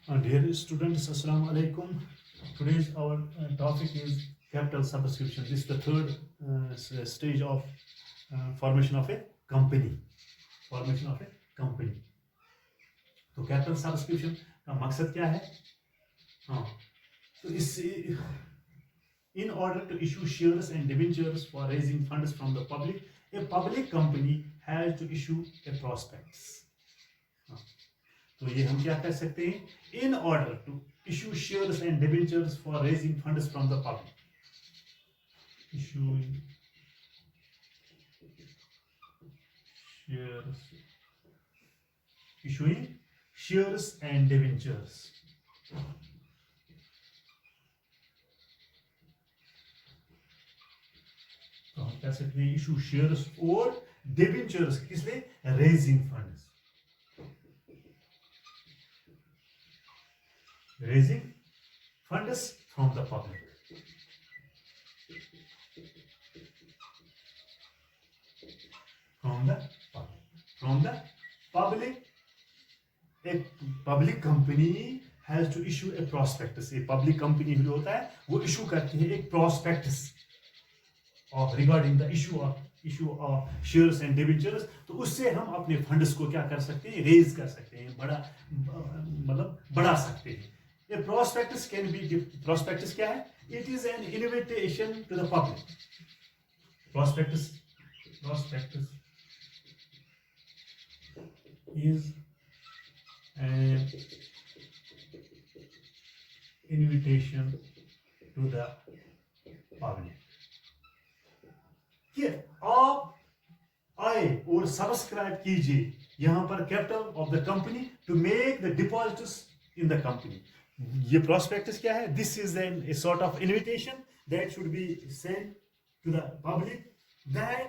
Dear students, Assalamu alaikum. Today's our topic is capital subscription. This is the third stage of formation of a company. Formation of a company. तो capital subscription का मकसद क्या है? हाँ, तो इस in order to issue shares and debentures for raising funds from the public, a public company has to issue a prospectus. हाँ, तो ये हम क्या कर सकते हैं? In order to issue shares and debentures for raising funds from the public, issuing shares and debentures. तो हम कह सकते हैं इशू शेयर्स और डिबेंचर्स किस लिए? Raising funds. Raising funds from the public. From the public, a public company has to issue a prospectus. A public company जो होता है वो issue करती है एक prospectus of regarding the issue of shares and debentures. तो उससे हम अपने फंड्स को क्या कर सकते हैं? रेज कर सकते हैं, मतलब बढ़ा सकते हैं. A prospectus can be, prospectus क्या है? It is an invitation to the public. Prospectus is an invitation to the public. कि आप आए और सब्सक्राइब कीजिए यहां पर capital of the company to make the deposits in the company. ये प्रोस्पेक्टस क्या है? This is an a sort of invitation that should be send to the public that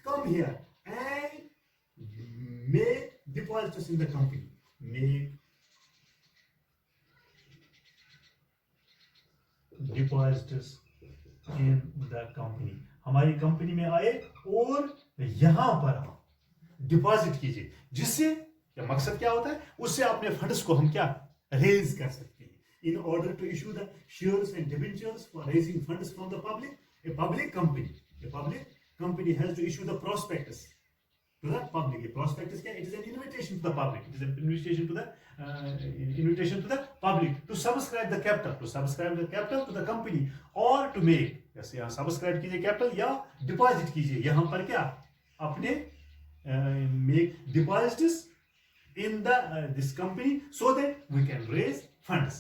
come here and make deposits in the company. Make deposits in the company. हमारी company में आए और यहां पर आप डिपॉजिट कीजिए, जिससे क्या मकसद क्या होता है? उससे अपने फंड्स को हम क्या रेज कर सकते हैं. In order to issue the shares and debentures for raising funds from the public, a public company has to issue the prospectus to the public. A prospectus क्या? It is an invitation to the public. It is an invitation to the public to subscribe the capital to the company or to make. जैसे यहाँ subscribe कीजिए capital या deposit कीजिए यहाँ पर क्या? अपने make deposits in this company so that we can raise funds.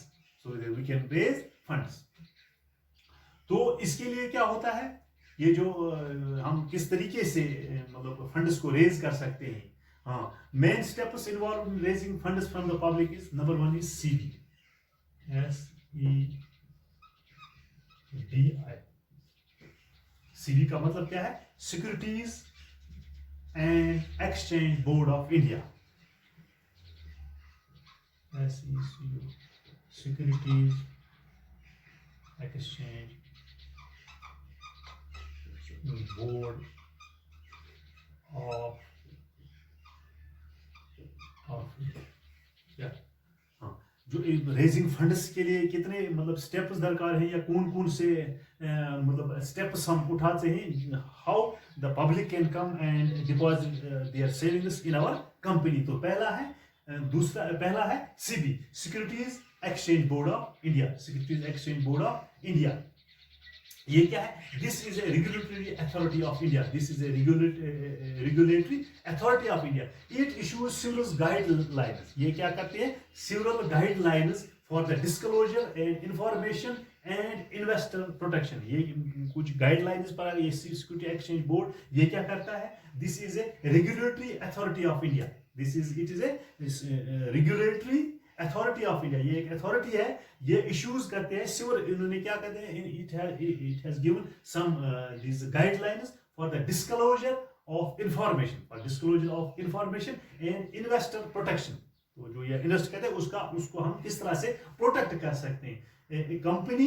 तो इसके लिए क्या होता है? ये जो हम किस तरीके से मतलब फंड्स को रेज कर सकते हैं. हाँ, main steps involve in raising funds from the public is number 1 is CD. SEBI. CD का मतलब क्या है? Securities and exchange board of India. SECO, securities exchange board of क्या. हाँ, जो रेजिंग फंड्स के लिए कितने मतलब स्टेप्स दरकार हैं या कौन से मतलब स्टेप्स हम उठाते हैं. How the public can come and deposit their savings in our company. तो पहला है SEBI, securities exchange board of India. ये क्या है? This is a regulatory authority of India. It issues several guidelines. ये क्या करते हैं? Several guidelines for the disclosure and information and investor protection. ये कुछ गाइडलाइंस पर ये सिक्योरिटी एक्सचेंज बोर्ड ये क्या करता है? This is a regulatory authority of India. It is a regulatory authority of India. ये एक अथॉरिटी है, ये इश्यूज करते हैं सिवर. इन्होंने क्या कहते हैं? It has given some this guidelines for the disclosure of information and investor protection. तो जो ये इन्वेस्ट कहते हैं उसको हम किस तरह से प्रोटेक्ट कर सकते हैं. कंपनी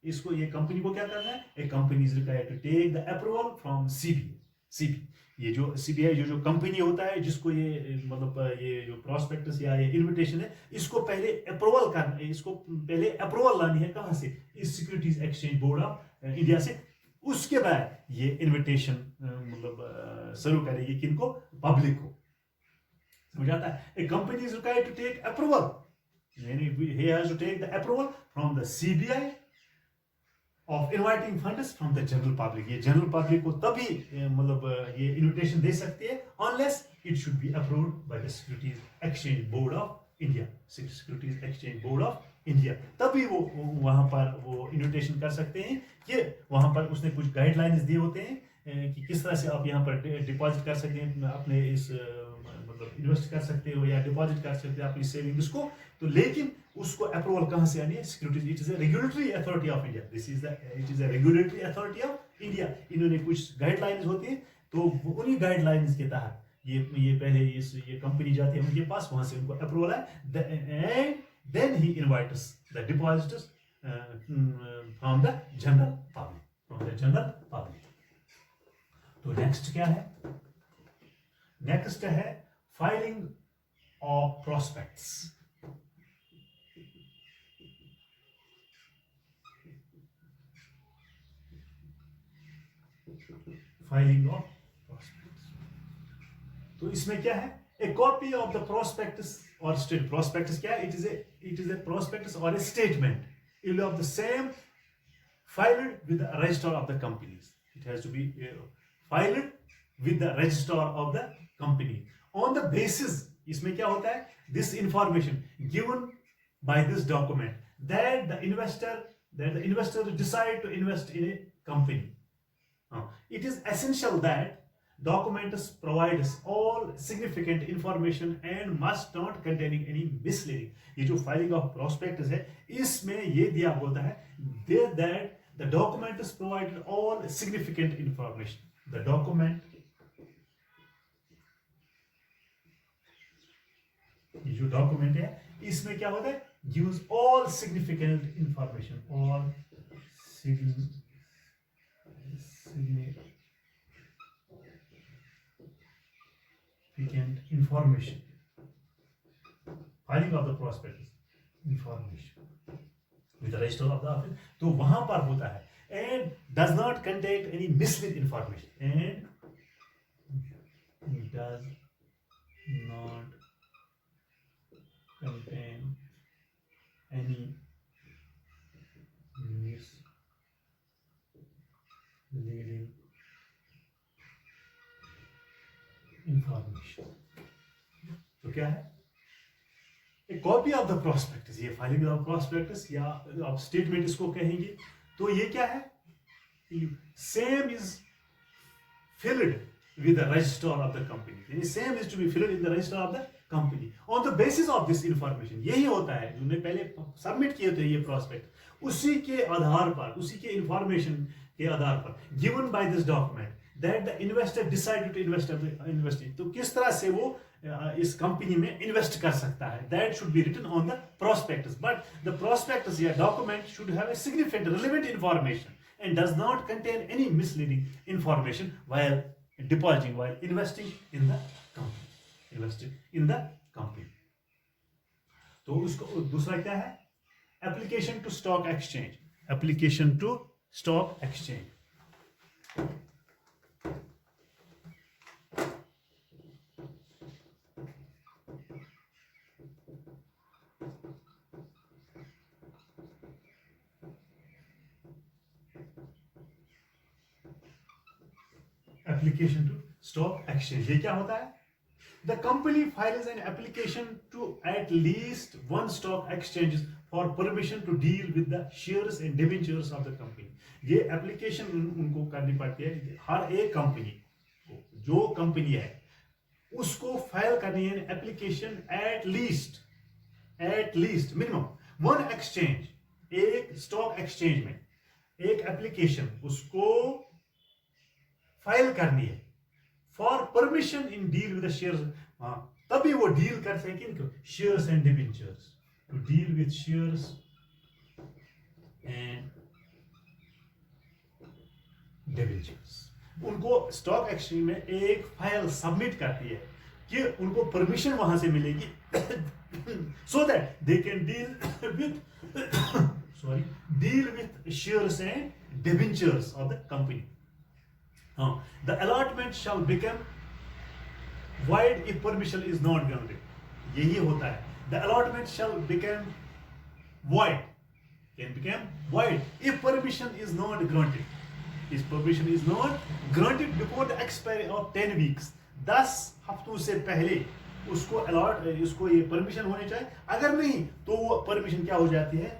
ये कंपनी को क्या करना है? A company is required to take the approval from CB. ये जो सीबीआई जो कंपनी होता है जिसको ये मतलब ये जो प्रोस्पेक्टस या ये इनविटेशन है, इसको पहले अप्रूवल करना, इसको पहले अप्रूवल लानी है कहाँ से, इस securities exchange board of India से। उसके बाद ये इनविटेशन मतलब सर्व करेगी किनको, पब्लिक को। समझ आता है? A company is required to take approval, यानी he has to take the approval from the CBI of inviting funds from the general public। ये जनरल पब्लिक को तभी मतलब ये इनविटेशन दे सकते हैं unless it should be approved by the Securities Exchange Board of India। Securities Exchange Board of India तभी वो वहां पर वो इनविटेशन कर सकते हैं कि वहां पर उसने कुछ गाइडलाइंस दिए होते हैं कि किस तरह से आप यहाँ पर डिपॉजिट कर सकते हैं अपने इस मतलब इन्वेस्ट कर सकते हो या डिपॉजिट कर सकते हो अपनी सेविंग्स को। तो लेकिन उसको अप्रूवल कहां से आनी है, securities, it is a regulatory authority of India, this is the it is a regulatory authority of India. इन्होंने कुछ गाइडलाइंस होती है, तो उन्हीं गाइडलाइंस के तहत ये पहले ये कंपनी जाती है उनके पास, वहां से उनको अप्रूवल है, and then he invites the depositors from the general public. तो नेक्स्ट क्या है, नेक्स्ट है filing of prospectus. Filing of prospectus, तो इसमें क्या है, a copy of the prospectus और स्टेट। प्रोस्पेक्टस क्या है, इट इज ए प्रोस्पेक्टस और a statement of the same filed with the registrar of the companies। It has to be filed with the registrar of the company on the basis, इसमें क्या होता है, this information given by this document that the investor decide to invest in a company। It is essential that documents provides all significant information and must not containing any misleading। ये जो filing of prospectus है इसमें ये दिया होता है that the document is provided all significant information। The document, ये जो डॉक्यूमेंट है इसमें क्या होता है, gives all significant information, all significant information, filing of the prospectus information with the register of the office। तो वहां पर होता है and does not contain any misleading information, and does not contain any misleading information। तो क्या है, a copy of the prospectus, ये filing of prospectus या आप स्टेटमेंट इसको कहेंगे। तो ये क्या है, same is field with the register of the company, यानी same is to be filled in the register of the company on the basis of this information. यही होता है जो पहले सबमिट किए थे ये प्रोस्पेक्ट, उसी के आधार पर, उसी के इंफॉर्मेशन के आधार पर given by this document that the investor decided to invest. तो किस तरह से वो इस कंपनी में इन्वेस्ट कर सकता है, that should be written on the prospectus. But the prospectus या document should have a significant relevant information and does not contain any misleading information while depositing, while investing in the company। तो उसको दूसरा क्या है, application to stock exchange, application to stock exchange. Application to stock exchange, ये क्या होता है, the company files an application to at least one stock exchange for permission to deal with the shares and debentures of the company. ये application उनको करनी पड़ती है, हर एक कंपनी को, जो कंपनी है उसको फाइल करनी है application at least minimum one exchange, एक स्टॉक एक्सचेंज में एक एप्लीकेशन उसको फाइल करनी है for permission in deal with shares. तभी वो डील कर सके किनको, shares and debentures, to deal with shares and debentures. उनको स्टॉक एक्सचेंज में एक फाइल सबमिट करती है कि उनको परमिशन वहां से मिलेगी so that they can deal with sorry deal with shares and debentures of the company. The allotment shell become void if permission is not granted. यही होता है. The allotment shall become void. Can become void if permission is not granted. If permission is not granted before the expiry of 10 weeks. 10 हफ्तों से पहले उसको ये permission होनी चाहिए. अगर नहीं तो वो परमिशन क्या हो जाती है?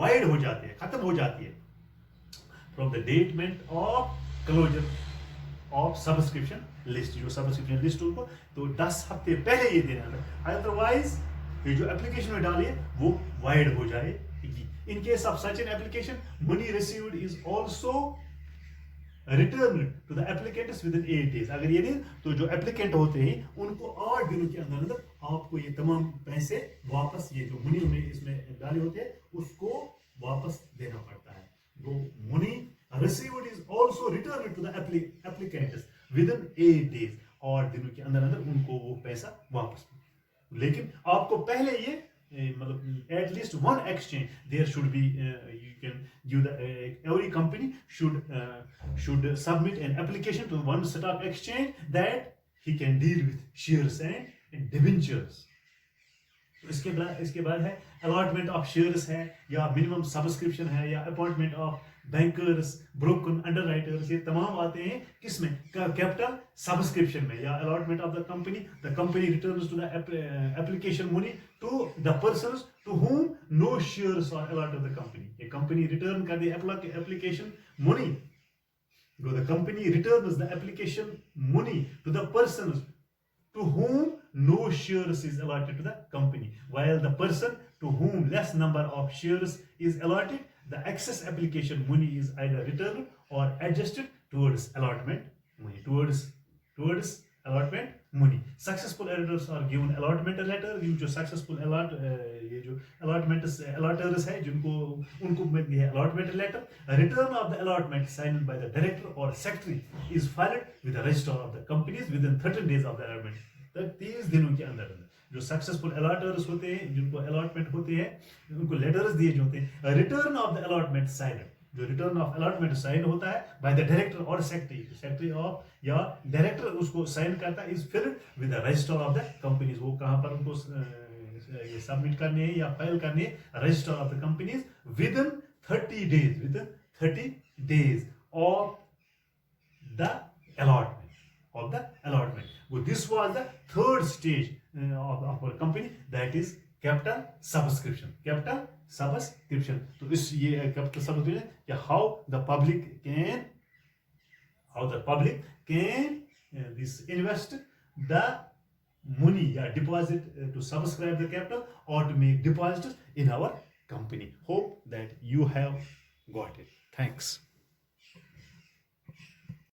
void हो जाती है, खत्म हो जाती है. From the datement of closure of subscription list, जो सब्सक्रिप्शन लिस्ट उनको तो 10 हफ्ते पहले ये देना है. अदरवाइज ये जो एप्लीकेशन में डालिए वो वाइड हो जाएगी. In case of such an application money received is also return to the applicants within 8 days. अगर ये नहीं तो जो एप्लीकेंट होते हैं उनको 8 दिनों के अंदर अंदर आपको ये तमाम पैसे वापस, ये जो मनी में इसमें डाले होते हैं उसको वापस देना पड़ता है. वो money received is also returned to the applicants within 8 days. और दिनों के अंदर अंदर उनको वो पैसा वापस. लेकिन आपको पहले ये मतलब at least one exchange there should be you can give the every company should submit an application to one stock exchange that he can deal with shares and debentures. इसके बाद है अलॉटमेंट ऑफ शेयर्स है या minimum subscription है या appointment of bankers, brokers, underwriters. ये तमाम आते हैं किसमें? कैपिटल सब्सक्रिप्शन में. या allotment of the company returns to the application money to the persons to whom no shares are allotted the company. ये कंपनी रिटर्न कर दी application money. The company returns the application money to the persons to whom no shares is allotted to the company, while the person to whom less number of shares is allotted, the excess application money is either returned or adjusted towards allotment money. Towards allotment money. Successful editors are given allotment letter. ये जो successful ये जो alloters है जिनको उनको मिलती है allotment letter. A return of the allotment signed by the director or secretary is filed with the register of the companies within 13 days of the allotment. 30 दिनों के अंदर जो सक्सेसफुल अलॉटर्स होते हैं जिनको अलॉटमेंट होते हैं उनको लेटर्स दिए जाते हैं. Return of the allotment sign, जो रिटर्न ऑफ अलॉटमेंट साइन होता है बाय द डायरेक्टर और सेक्रेटरी ऑफ या डायरेक्टर उसको साइन करता है, is field with the register of the companies. वो कहां पर उनको सबमिट करने हैं या फाइल करने हैं? Register of the companies with in 30 days of the allotment. Well, this was the third stage of our company, that is capital subscription. तो इस ये capital subscription या how the public can this invest the money या deposit to subscribe the capital or to make deposits in our company. Hope that you have got it. Thanks.